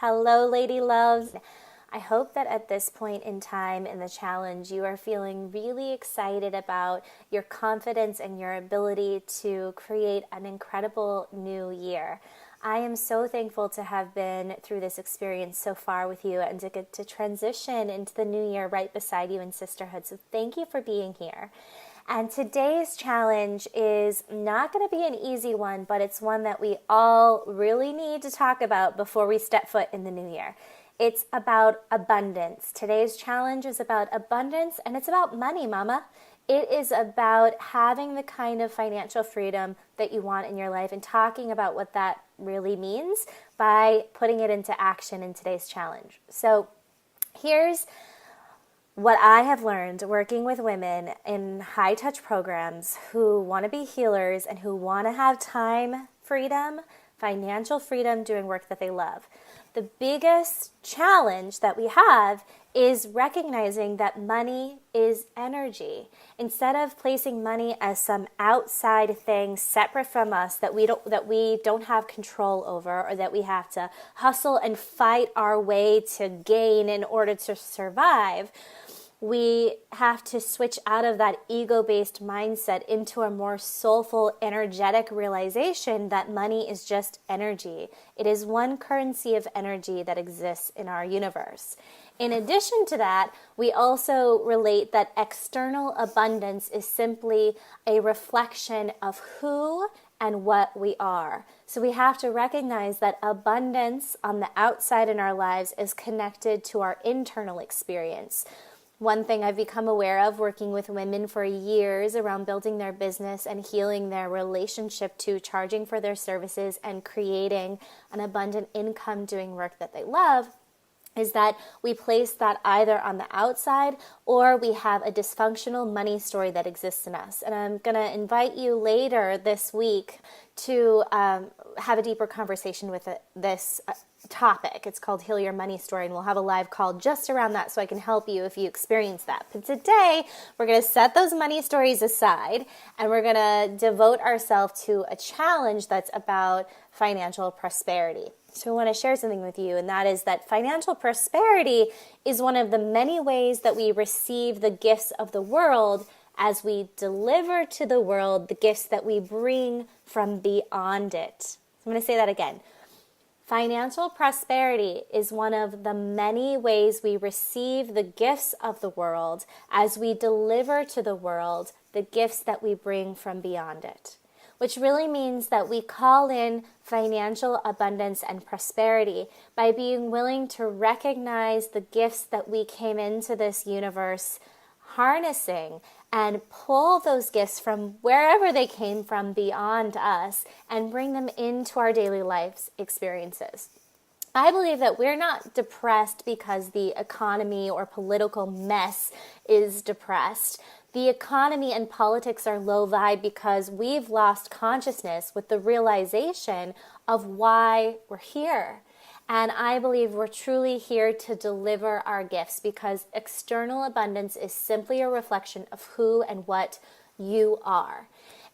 Hello, lady loves. I hope that at this point in time in the challenge, you are feeling really excited about your confidence and your ability to create an incredible new year. I am so thankful to have been through this experience so far with you and to get to transition into the new year right beside you in sisterhood. So thank you for being here. And today's challenge is not going to be an easy one, but it's one that we all really need to talk about before we step foot in the new year. It's about abundance. Today's challenge is about abundance, and it's about money, mama. It is about having the kind of financial freedom that you want in your life and talking about what that really means by putting it into action in today's challenge. So here's what I have learned working with women in high-touch programs who want to be healers and who want to have time freedom, financial freedom, doing work that they love. The biggest challenge that we have is recognizing that money is energy. Instead of placing money as some outside thing separate from us that we don't have control over, or that we have to hustle and fight our way to gain in order to survive, we have to switch out of that ego-based mindset into a more soulful, energetic realization that money is just energy. It is one currency of energy that exists in our universe. In addition to that, we also relate that external abundance is simply a reflection of who and what we are. So we have to recognize that abundance on the outside in our lives is connected to our internal experience. One thing I've become aware of working with women for years around building their business and healing their relationship to charging for their services and creating an abundant income doing work that they love is that we place that either on the outside or we have a dysfunctional money story that exists in us. And I'm going to invite you later this week to have a deeper conversation with this topic. It's called Heal Your Money Story, and we'll have a live call just around that so I can help you if you experience that. But today, we're going to set those money stories aside, and we're going to devote ourselves to a challenge that's about financial prosperity. So I want to share something with you, and that is that financial prosperity is one of the many ways that we receive the gifts of the world as we deliver to the world the gifts that we bring from beyond it. So I'm going to say that again. Financial prosperity is one of the many ways we receive the gifts of the world as we deliver to the world the gifts that we bring from beyond it, which really means that we call in financial abundance and prosperity by being willing to recognize the gifts that we came into this universe harnessing and pull those gifts from wherever they came from beyond us and bring them into our daily life experiences. I believe that we're not depressed because the economy or political mess is depressed. The economy and politics are low vibe because we've lost consciousness with the realization of why we're here. And I believe we're truly here to deliver our gifts because external abundance is simply a reflection of who and what you are.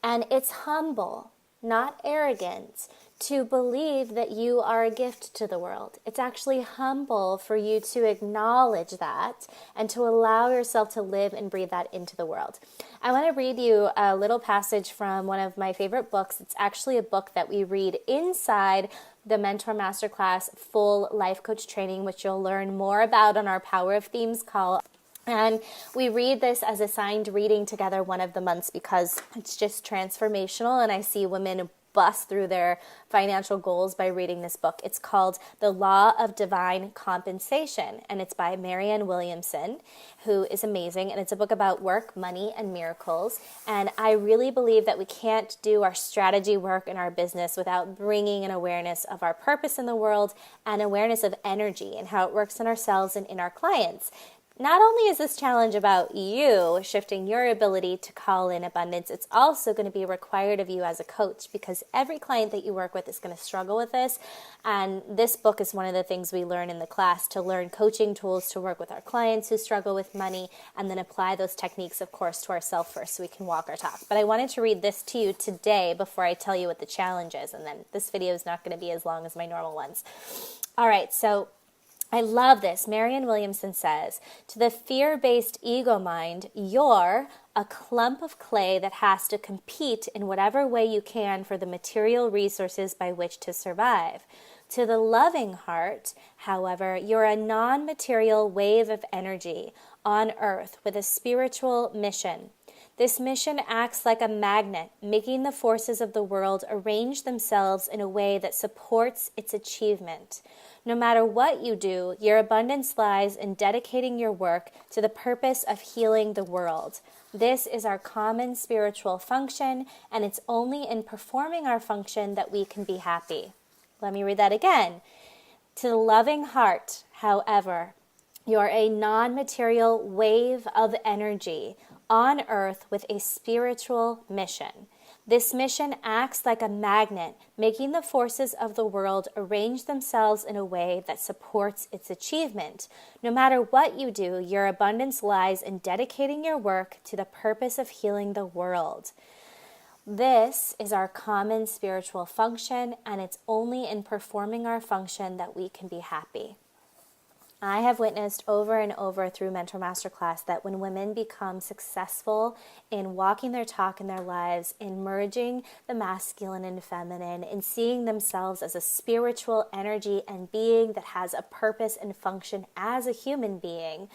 And it's humble, not arrogant, to believe that you are a gift to the world. It's actually humble for you to acknowledge that and to allow yourself to live and breathe that into the world. I want to read you a little passage from one of my favorite books. It's actually a book that we read inside the Mentor Masterclass full life coach training, which you'll learn more about on our Power of Themes call. And we read this as assigned reading together one of the months because it's just transformational, and I see women bust through their financial goals by reading this book. It's called The Law of Divine Compensation, and it's by Marianne Williamson, who is amazing, and it's a book about work, money, and miracles. And I really believe that we can't do our strategy work in our business without bringing an awareness of our purpose in the world and awareness of energy and how it works in ourselves and in our clients. Not only is this challenge about you shifting your ability to call in abundance, it's also going to be required of you as a coach because every client that you work with is going to struggle with this. And this book is one of the things we learn in the class to learn coaching tools to work with our clients who struggle with money and then apply those techniques, of course, to ourselves first so we can walk our talk. But I wanted to read this to you today before I tell you what the challenge is. And then this video is not going to be as long as my normal ones. All right, so I love this. Marianne Williamson says, to the fear-based ego mind, you're a clump of clay that has to compete in whatever way you can for the material resources by which to survive. To the loving heart, however, you're a non-material wave of energy on earth with a spiritual mission. This mission acts like a magnet, making the forces of the world arrange themselves in a way that supports its achievement. No matter what you do, your abundance lies in dedicating your work to the purpose of healing the world. This is our common spiritual function, and it's only in performing our function that we can be happy. Let me read that again. To the loving heart, however, you're a non-material wave of energy on earth with a spiritual mission. This mission acts like a magnet, making the forces of the world arrange themselves in a way that supports its achievement. No matter what you do, your abundance lies in dedicating your work to the purpose of healing the world. This is our common spiritual function, and it's only in performing our function that we can be happy. I have witnessed over and over through Mentor Masterclass that when women become successful in walking their talk in their lives, in merging the masculine and feminine, in seeing themselves as a spiritual energy and being that has a purpose and function as a human being,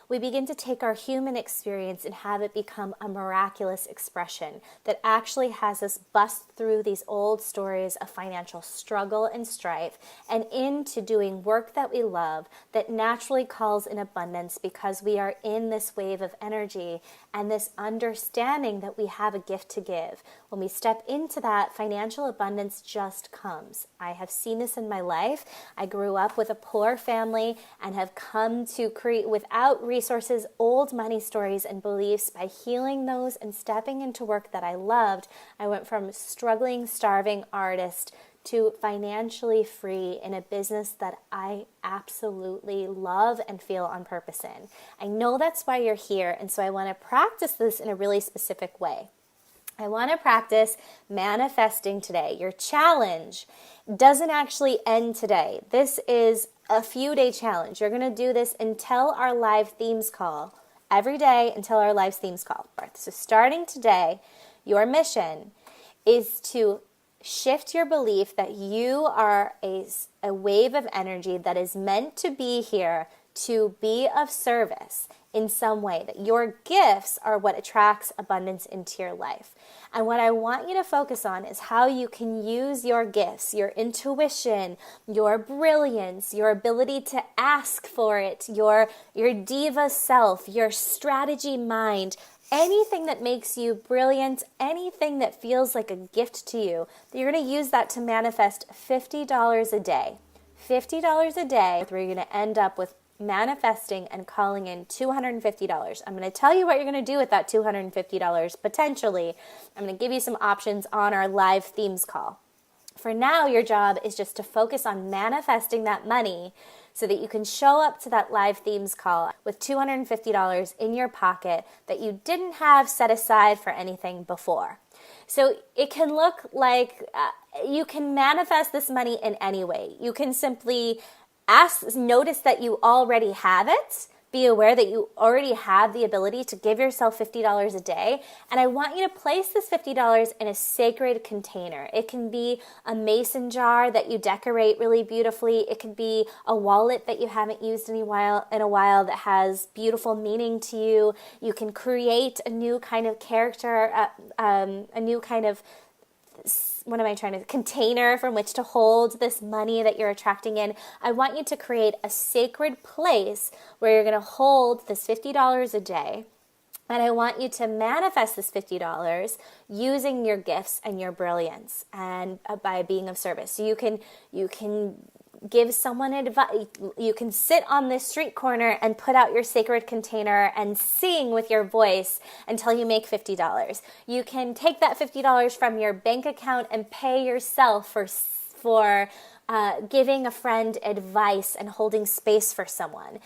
we begin to take our human experience and have it become a miraculous expression that actually has us bust through these old stories of financial struggle and strife and into doing work that we love that naturally calls in abundance because we are in this wave of energy and this understanding that we have a gift to give. When we step into that, financial abundance just comes. I have seen this in my life. I grew up with a poor family and have come to create, without resources, old money stories and beliefs. By healing those and stepping into work that I loved, I went from struggling, starving artist to financially free in a business that I absolutely love and feel on purpose in. I know that's why you're here, and so I want to practice this in a really specific way. I want to practice manifesting today. Your challenge doesn't actually end today. This is a few-day challenge. You're going to do this until our live themes call, every day until our live themes call. So starting today, your mission is to shift your belief that you are a wave of energy that is meant to be here to be of service in some way, that your gifts are what attracts abundance into your life. And what I want you to focus on is how you can use your gifts, your intuition, your brilliance, your ability to ask for it, your diva self, your strategy mind, anything that makes you brilliant, anything that feels like a gift to you, that you're going to use that to manifest $50 a day. $50 a day, where you're going to end up with manifesting and calling in $250. I'm going to tell you what you're going to do with that $250 potentially. I'm going to give you some options on our live themes call. For now, your job is just to focus on manifesting that money so that you can show up to that live themes call with $250 in your pocket that you didn't have set aside for anything before. So it can look like you can manifest this money in any way. You can simply notice that you already have it. Be aware that you already have the ability to give yourself $50 a day. And I want you to place this $50 in a sacred container. It can be a mason jar that you decorate really beautifully. It could be a wallet that you haven't used in a while that has beautiful meaning to you. You can create a new kind of character, a new kind of container from which to hold this money that you're attracting in. I want you to create a sacred place where you're going to hold this $50 a day. And I want you to manifest this $50 using your gifts and your brilliance and by being of service. So you can give someone advice. You can sit on this street corner and put out your sacred container and sing with your voice until you make $50. You can take that $50 from your bank account and pay yourself for giving a friend advice and holding space for someone.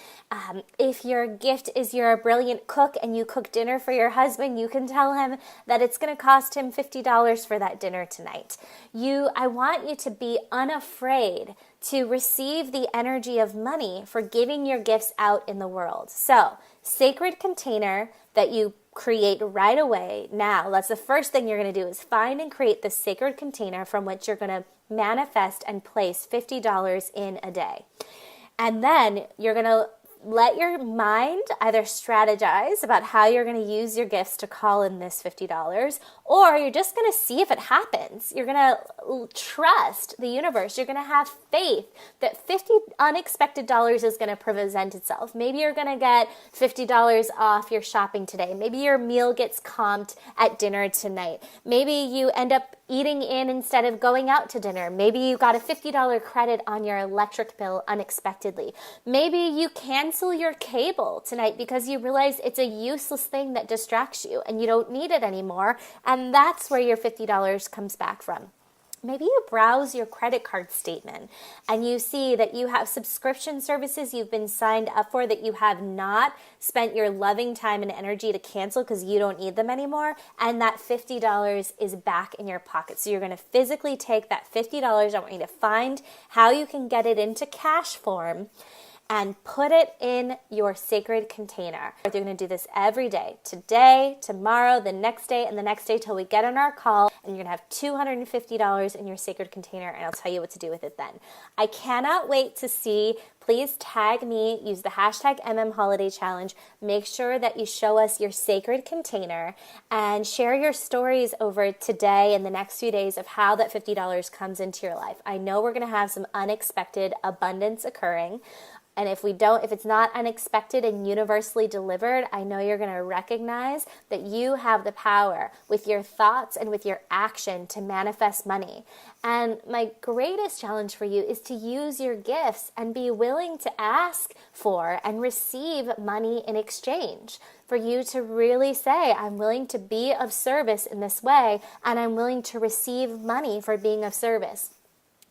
If your gift is you're a brilliant cook and you cook dinner for your husband, you can tell him that it's going to cost him $50 for that dinner tonight. I want you to be unafraid to receive the energy of money for giving your gifts out in the world. So, sacred container that you create right away now. That's the first thing you're going to do, is find and create the sacred container from which you're going to manifest and place $50 in a day. And then you're going to let your mind either strategize about how you're going to use your gifts to call in this $50, or you're just going to see if it happens. You're going to trust the universe. You're going to have faith that $50 unexpected dollars is going to present itself. Maybe you're going to get $50 off your shopping today. Maybe your meal gets comped at dinner tonight. Maybe you end up eating in instead of going out to dinner. Maybe you got a $50 credit on your electric bill unexpectedly. Maybe you cancel your cable tonight because you realize it's a useless thing that distracts you and you don't need it anymore. And that's where your $50 comes back from. Maybe you browse your credit card statement and you see that you have subscription services you've been signed up for that you have not spent your loving time and energy to cancel because you don't need them anymore, and that $50 is back in your pocket. So you're going to physically take that $50, I want you to find how you can get it into cash form and put it in your sacred container. You're going to do this every day, today, tomorrow, the next day, and the next day till we get on our call, and you're going to have $250 in your sacred container, and I'll tell you what to do with it then. I cannot wait to see. Please tag me, use the hashtag #HolidayChallenge. Make sure that you show us your sacred container and share your stories over today and the next few days of how that $50 comes into your life. I know we're going to have some unexpected abundance occurring. And if it's not unexpected and universally delivered, I know you're going to recognize that you have the power with your thoughts and with your action to manifest money. And my greatest challenge for you is to use your gifts and be willing to ask for and receive money in exchange. For you to really say, I'm willing to be of service in this way, and I'm willing to receive money for being of service.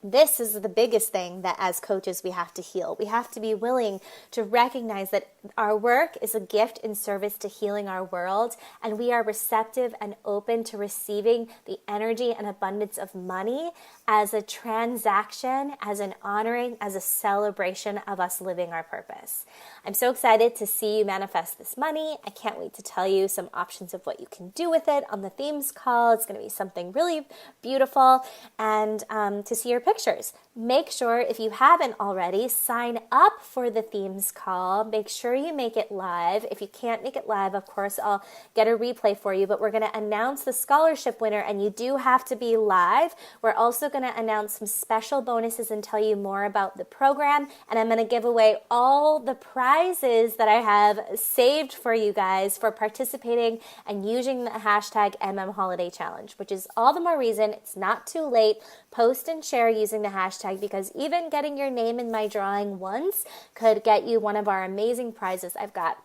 This is the biggest thing that as coaches we have to heal. We have to be willing to recognize that our work is a gift in service to healing our world, and we are receptive and open to receiving the energy and abundance of money as a transaction, as an honoring, as a celebration of us living our purpose. I'm so excited to see you manifest this money. I can't wait to tell you some options of what you can do with it on the themes call. It's going to be something really beautiful, and to see your pictures. Make sure, if you haven't already, sign up for the themes call. Make sure you make it live. If you can't make it live, of course, I'll get a replay for you, but we're going to announce the scholarship winner, and you do have to be live. We're also going to announce some special bonuses and tell you more about the program, and I'm going to give away all the prizes that I have saved for you guys for participating and using the hashtag #HolidayChallenge, which is all the more reason it's not too late. Post and share using the hashtag, because even getting your name in my drawing once could get you one of our amazing prizes. I've got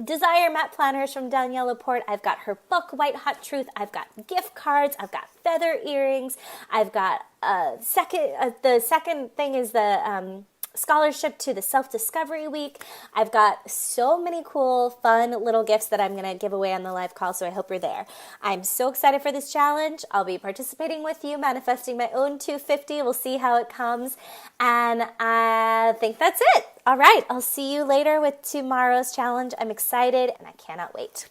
Desire Map Planners from Danielle Laporte. I've got her book, White Hot Truth. I've got gift cards. I've got feather earrings. I've got the second thing is the scholarship to the Self-Discovery Week. I've got so many cool, fun little gifts that I'm going to give away on the live call, so I hope you're there. I'm so excited for this challenge. I'll be participating with you, manifesting my own 250. We'll see how it comes, and I think that's it. All right, I'll see you later with tomorrow's challenge. I'm excited, and I cannot wait.